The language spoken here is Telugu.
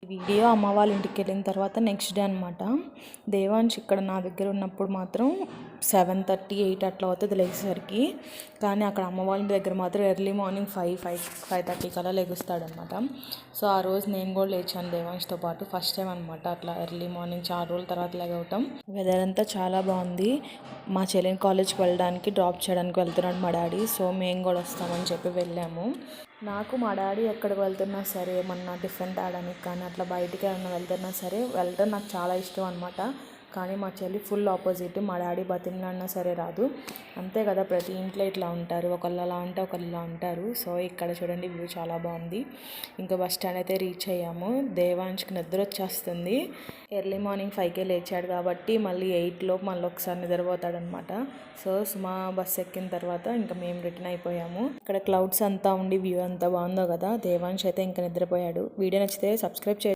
వీడియో అమ్మ వాళ్ళ ఇంటికి వెళ్ళిన తర్వాత నెక్స్ట్ డే అనమాట. దేవాంశ్ ఇక్కడ నా దగ్గర ఉన్నప్పుడు మాత్రం 7:30, 8 అట్లా అవుతుంది లేచేసరికి. కానీ అక్కడ అమ్మ వాళ్ళ ఇంటి దగ్గర మాత్రం ఎర్లీ మార్నింగ్ 5:30 కల్లా లెగుస్తాడనమాట. సో ఆ రోజు నేను కూడా లేచాను దేవాంష్తో పాటు. ఫస్ట్ టైం అనమాట అట్లా ఎర్లీ మార్నింగ్ చాలా రోజుల తర్వాత లెగవటం. వెదర్ అంతా చాలా బాగుంది. మా చెల్లిని కాలేజ్కి వెళ్ళడానికి డ్రాప్ చేయడానికి వెళ్తున్నాడు మా డాడీ. సో మేము కూడా వస్తామని చెప్పి వెళ్ళాము. నాకు మా డాడీ ఎక్కడికి వెళ్తున్నా సరే, ఏమన్నా టిఫిన్ తేడానికి కానీ అట్లా బయటికి ఏమన్నా వెళ్తున్నా సరే వెళ్ళడం నాకు చాలా ఇష్టం అనమాట. కానీ మా చెల్లి ఫుల్ ఆపోజిట్. మా డాడీ బతిమలాడినా సరే రాదు. అంతే కదా, ప్రతి ఇంట్లో ఇట్లా ఉంటారు. ఒకళ్ళు అలా అంటే ఒకళ్ళు ఇలా ఉంటారు. సో ఇక్కడ చూడండి వ్యూ చాలా బాగుంది. ఇంకా బస్ స్టాండ్ అయితే రీచ్ అయ్యాము. దేవాంష్కి నిద్ర వచ్చేస్తుంది. ఎర్లీ మార్నింగ్ 5కే లేచాడు కాబట్టి మళ్ళీ 8 మళ్ళీ ఒకసారి నిద్రపోతాడనమాట. సో సుమా బస్ ఎక్కిన తర్వాత ఇంకా మేము రిటర్న్ అయిపోయాము. ఇక్కడ క్లౌడ్స్ అంతా ఉండి వ్యూ అంతా బాగుందో కదా. దేవాంశ్ అయితే ఇంకా నిద్రపోయాడు. వీడియో నచ్చితే సబ్స్క్రైబ్ చేయండి.